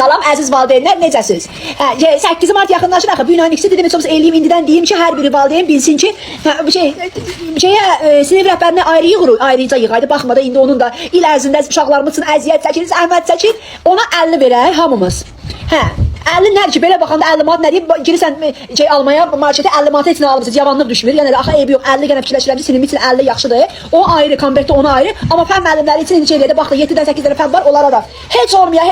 Salam əziz valideynlər, necəsiz? 8 Mart yaxınlaşır axı. Bu gün ikisi dedim, heç olmasa eləyim indidən deyim ki, hər biri valideyn bilsin ki, sinif rəhbərinə ayrıca yığaydı. Baxma da indi onun da il ərzində uşaqlarımız üçün əziyyət çəkir, zəhmət çəkir. Ona 50 verək hamımız. 50 nədir ki, belə baxanda 50 manat nə deyib, girirsən almaya, marketə 50 manat etini almışsınız, yavanlıq düşmür. Yəni axı eybi yox, 50 gənə fikirləşirəm ki, sinif üçün 50 yaxşıdır. O ayrı, konvertdə ona ayrı. Amma fən müəllimləri üçün neçə eləyədə baxdı, 7-dən 8 dənə fən var, onlara da. Heç olmuyor.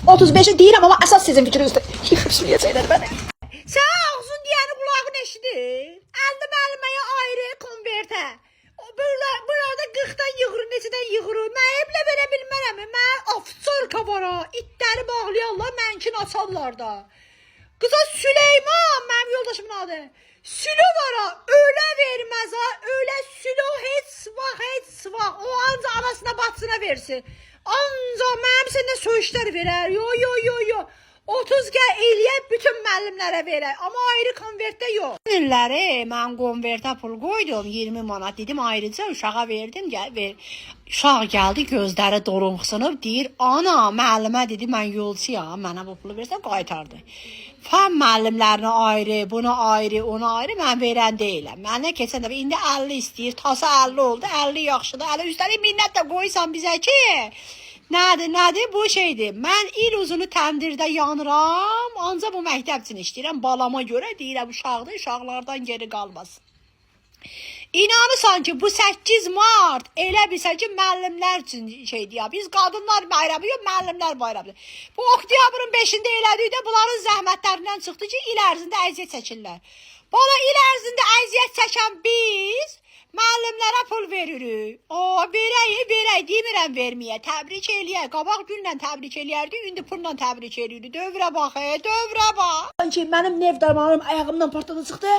35'i deyirəm, amma əsas sizin fikrinizdir. Yıxışmayacaqlar mənə. Sən ağzın deyəni qulağın eşidir. 50 müəlliməyə ayrı, konvertə. Burada 40'dan yığırır, neçədən yığırır. Mən evlə verə bilmərəm. Mən afçorka var ha. İtləri bağlayarlar, mənkin açarlar da. Qıza Süleyman, mənim yoldaşımın adı. Sülo var ha, öyle verməz ha. Öyle sülo heç vaxt. O anca anasına batsına versin. Ancaq mənim sənə söyüşlər verər. Yo. 30 gəl eləyək, bütün müəllimlərə verək. Amma ayrı konvertdə yox. Sinirləri, mən konvertə pul qoydum, 20 manat dedim, ayrıca uşağa verdim, gəl ver. Uşaq gəldi, gözləri dorunxsunub, deyir, ana, müəllimə dedi, mən yolçuyam, mənə bu pulu versən, qaytardı. Fən müəllimlərinə ayrı, buna ayrı, ona ayrı, mən verən deyiləm. Mənə keçən dəfə, indi 50 istəyir, tasa 50 oldu, 50 yaxşıdır, 50 üstəlik minnət də qoysan bizə ki, Nədir? Bu şeydir. Mən il uzunu təndirdə yanıram, ancaq bu məktəb üçün işləyirəm. Balama görə deyirəm, uşaqdır, uşaqlardan geri qalmasın. İnanırsan ki, bu 8 Mart elə bilsən ki, müəllimlər üçün şeydir ya. Biz qadınlar bayramı yox, müəllimlər bayramıdır. Bu oktyabrın 5-də elədikdə bunların zəhmətlərindən çıxdı ki, il ərzində əziyyət çəkirlər. Bana il ərzində əziyyət çəkən biz müəllimlərə pul veririk. Verək, demirəm verməyə. Təbrik eləyək. Qabaq günlə təbrik eləyərdik, indi pulla təbrik eləyirdik. Dövrə bax, dövrə bax. Sanki mənim nev darmanım ayağımdan partladı çıxdı.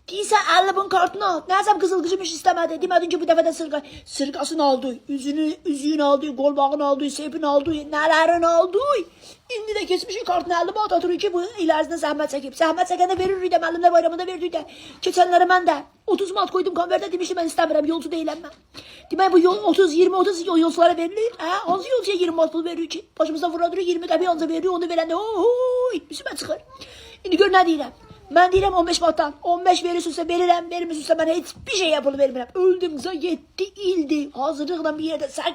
Deyirsən 50 bin kartını al. Nəzəm qızıl qıcımış istəmədi. Demədin ki, bu dəfə də sırqasını aldı. Üzüyün aldı, qolbağını aldı, sepini aldı, nələrin aldı. İndi də keçmişin kartını 50 manat atırıq ki, bu il ərzində zəhmət çəkib. Zəhmət çəkəndə veririk də, müəllimlər bayramında veririk də. Keçənləri mən də 30 manat qoydum konvertə, demişdim, mən istəmirəm, yolcu deyiləm mən. Demək bu 30 yolculara verilir. Hansı yolcuya 20 manat pul veririk ki? Başımızda vuradırıq, 20 qəpiy anca veririk, onu verəndə üstümə çıxır. İndi gör nə deyirəm. Mən deyirəm 15 manatdan, 15 verirsinsə verirəm, vermirsinsə mən heç bir şey yapılı vermirəm. Öldümsə 7 ildir, hazırlıqla bir yerdə 8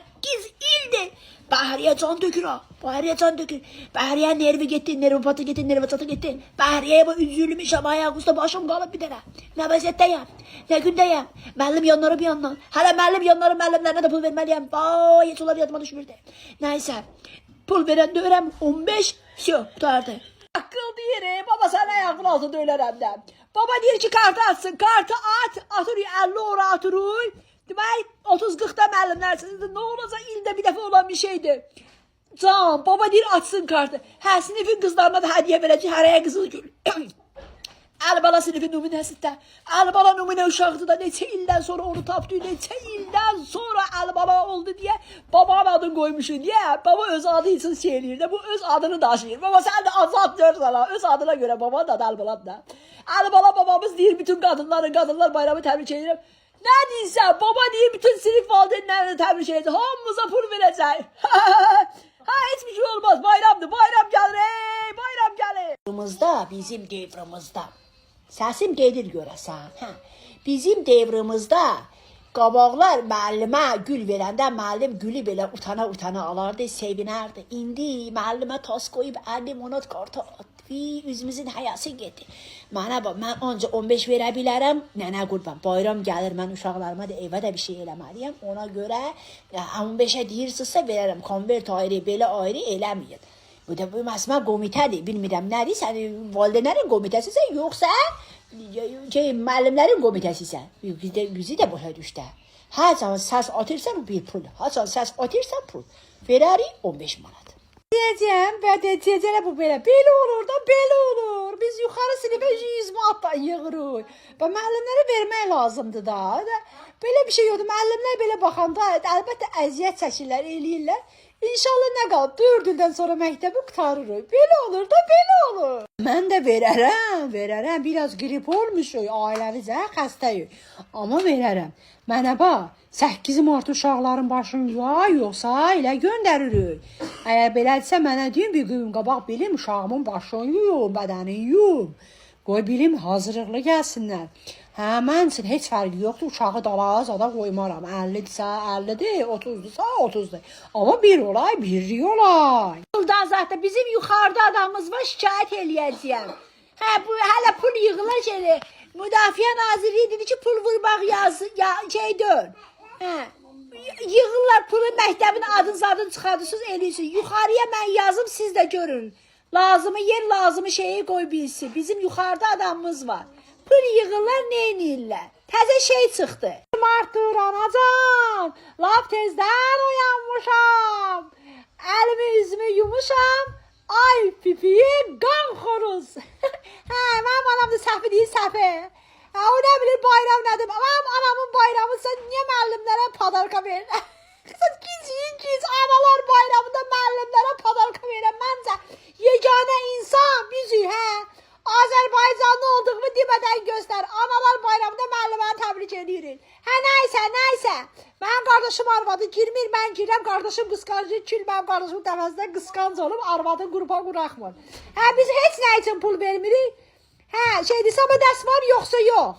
ildir. Bəhriyə can dökür ha, Bəhriyə nervi getdi, nervi patı getdi, nervi çatı getdi. Bəhriyəyə bu üzülmüşəm, ayaqüstə başım qalıb bir dənə. Nə vəziyyətdəyəm, nə gündəyəm. Müəllim yanları bir yandan, hələ müəllimlərinə də pul verməliyəm. Vay, heç onlar yadıma düşmürdü. Nəysə, pul verən dövrəm 15, qutardı. Akıl deyir, baba sen ayağın altında ölərəm də. Baba deyir ki, kartı atsın, kartı atırıyor, 50 ora atırıyor. Demək, 30-40'da müəllimlərsiniz, nə olacaq ildə bir dəfə olan bir şeydir. Can, baba deyir, atsın kartı. Sinifin qızlarına da hədiyyə verəcək, hərəyə qızıl gül. Əlibala sinifin nümunəsində. Əlibala nümunə uşaqdır da, neçə ildən sonra onu tapdı, neçə ildən sonra Əlibala oldu deyə babanın adını qoymuşsun deyə. Baba öz adı için şey eləyir də, bu öz adını daşıyır. Baba sən də azad dör sana, öz adına görə babanın adı Əlibaladır da. Əlibala babamız deyir, bütün qadınlar bayramı təbrik edirəm. Nə deyirsən, baba deyir, bütün sinif valideynlərini təbrik edir, hamımıza pul verəcək. Hiçbir şey olmaz, bayramdır, bayram gəlir, bayram gəlir. Bizim devrimizdə. Səsim gedir görəsən. Bizim devrimizdə qabaqlar müəllimə gül verəndə müəllim gülü belə utana alardı, sevinərdi. İndi müəllimə tas qoyub 50 manat kartı atdı. Üzümüzün həyası getdi. Mənə bax, mən ancaq 15 verə bilərəm. Nənə qurban, bayram gəlir, mən uşaqlarıma da evə də bir şey eləməliyəm. Ona görə 15'ə deyirsinizsə verərəm. Konvert ayrı, belə ayrı eləməyin. Bu da bu məsmə komitədir. Bilmirəm nədir, sən valideynlərin komitəsisən, yoxsa müəllimlərin komitəsisən. Bizi də başa düşdü. Hər zaman səs atırsan bir pul. Hər zaman səs atırsan pul. Verərik 15 manat. Deyəcəm və deyəcəklə bu belə. Belə olur da, belə olur. Biz yuxarı sinifə 100 manatdan yığırıq. Və müəllimlərə vermək lazımdır da. Belə bir şey yoxdur. Müəllimlər belə baxanda əlbəttə əziyyət çəkirlər, eləyirlər. İnşallah nə qalıb, 4 ildən sonra məktəbi qutarırıq. Belə olur da, belə olur. Mən də verərəm. Biraz grip olmuşuq, ailəmizə xəstəyik. Amma verərəm. Mənə bax, 8 Mart uşaqların başını yoxsa elə göndəririk. Əgər belədirsə mənə deyin bir gün qabaq bilim uşağımın başını yuyum, bədənini yuyum. Qoy bilim hazırlıqlı gəlsinlər. Hə, mən üçün heç fərqi yoxdur. Uşağı dala zada qoymaram. 50-dirsə 50-dir, 30-dursa 30-dur. Amma bir olay, birlik olay. Buradan zaten bizim yuxarıda adamımız var, şikayət eləyəcəyəm. Hə, bu hələ pul yığılır şeylə. Müdafiə Nazirliyi dedi ki, pul vurmaq şey deyil. Hə, yığırlar pulu, məktəbin adını çıxardırsınız, eləyirsiniz. Yuxarıya mən yazım, siz də görün. Lazımı yer, lazımı şeyi qoy bilsin. Bizim yuxarıda adamımız var. Pul yığırlar, neynirlər? Təzə şey çıxdı. Artur, anacan, lap tezdən uyanmışam. Əlimi, üzümü yumuşam. Ay pipiyi, qan xoruz. Hə, mənim anam da səhvi deyil, səhvi. Hə, o nə bilir bayram nədir? Mənim anamın bayramısa niyə müəllimlərə padarka verir? Kız gic, analar bayramında müəllimlərə padarka verir. Məncə, yeganə insan bizi, hə? Azərbaycanlı olduğumu demədən göstər. Analar bayramında müəlliməni təbrik edirik. Hə, nəysə. Mənim qardaşım arvadı girmir, mən girəm, qardaşım qısqancı, mənim qardaşım təvəzdə qısqanc olub, arvadı qrupa quraxmır. Hə, biz heç nə üçün pul vermirik? Hə, şeydir, sabah dərs var, yoxsa yox.